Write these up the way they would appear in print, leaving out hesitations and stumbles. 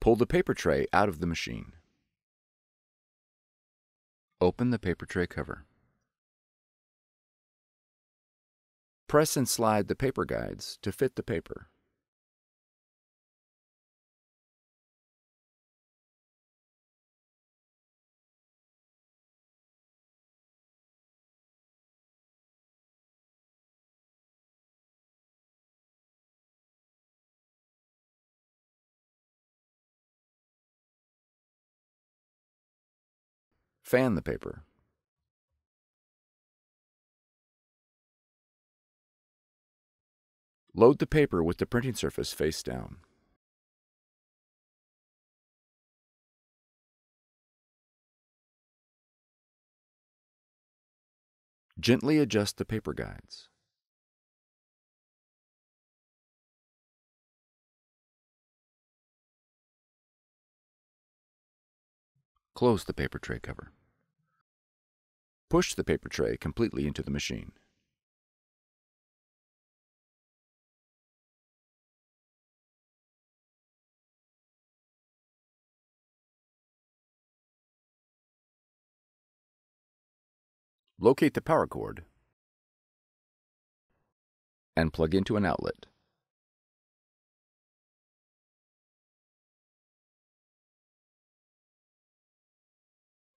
Pull the paper tray out of the machine. Open the paper tray cover. Press and slide the paper guides to fit the paper. Fan the paper. Load the paper with the printing surface face down. Gently adjust the paper guides. Close the paper tray cover. Push the paper tray completely into the machine. Locate the power cord and plug into an outlet.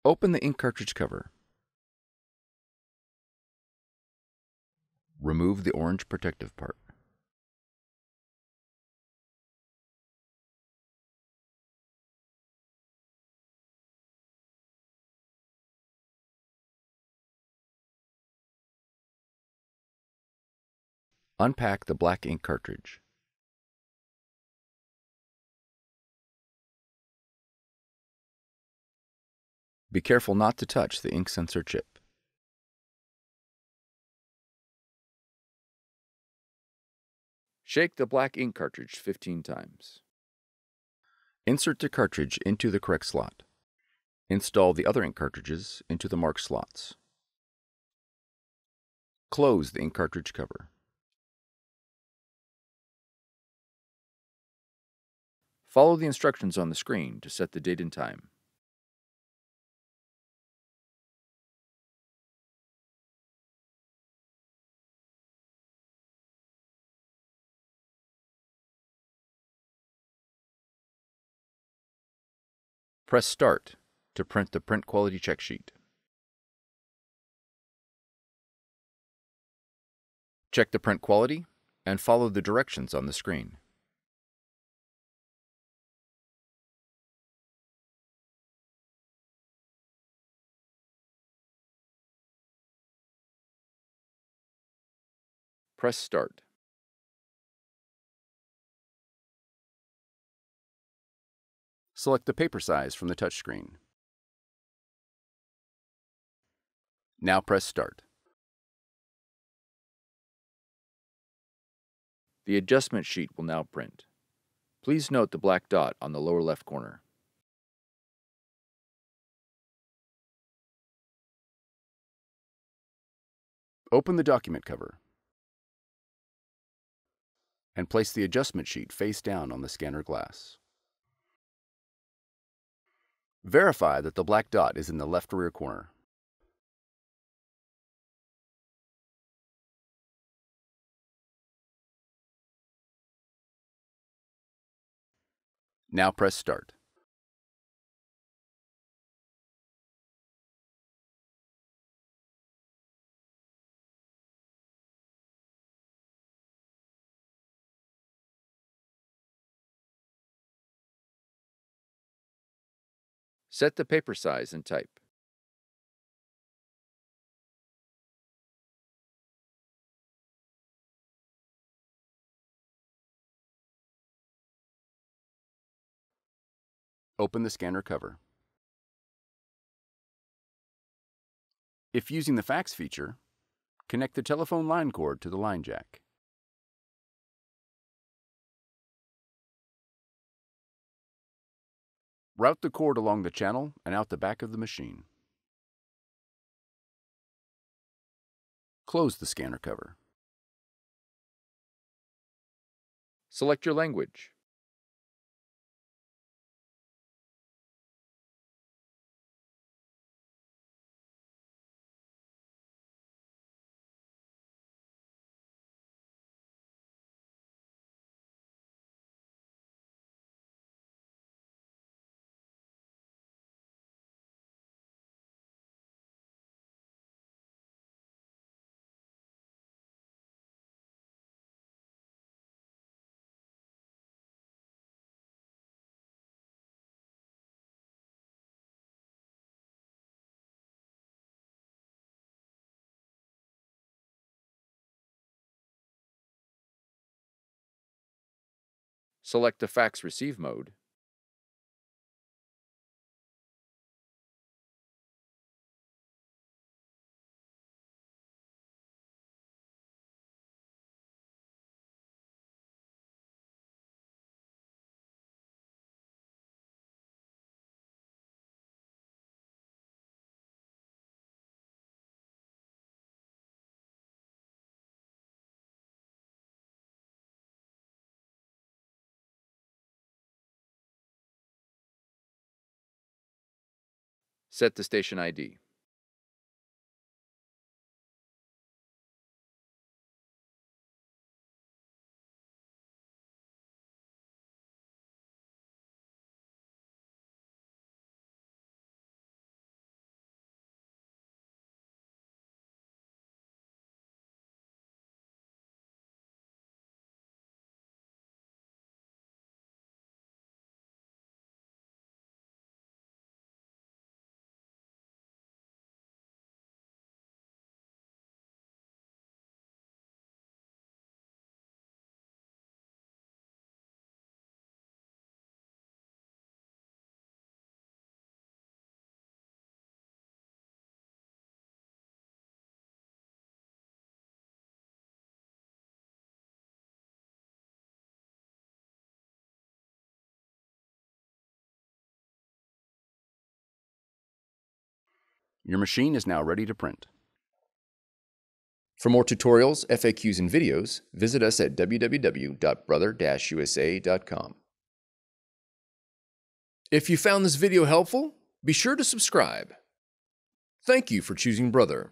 Open the ink cartridge cover. Remove the orange protective part. Unpack the black ink cartridge. Be careful not to touch the ink sensor chip. Shake the black ink cartridge 15 times. Insert the cartridge into the correct slot. Install the other ink cartridges into the marked slots. Close the ink cartridge cover. Follow the instructions on the screen to set the date and time. Press Start to print the print quality check sheet. Check the print quality and follow the directions on the screen. Press Start. Select the paper size from the touchscreen. Now press Start. The adjustment sheet will now print. Please note the black dot on the lower left corner. Open the document cover and place the adjustment sheet face down on the scanner glass. Verify that the black dot is in the left rear corner. Now press Start. Set the paper size and type. Open the scanner cover. If using the fax feature, connect the telephone line cord to the line jack. Route the cord along the channel and out the back of the machine. Close the scanner cover. Select your language. Select the fax receive mode. Set the station ID. Your machine is now ready to print. For more tutorials, FAQs, and videos, visit us at www.brother-usa.com. If you found this video helpful, be sure to subscribe. Thank you for choosing Brother.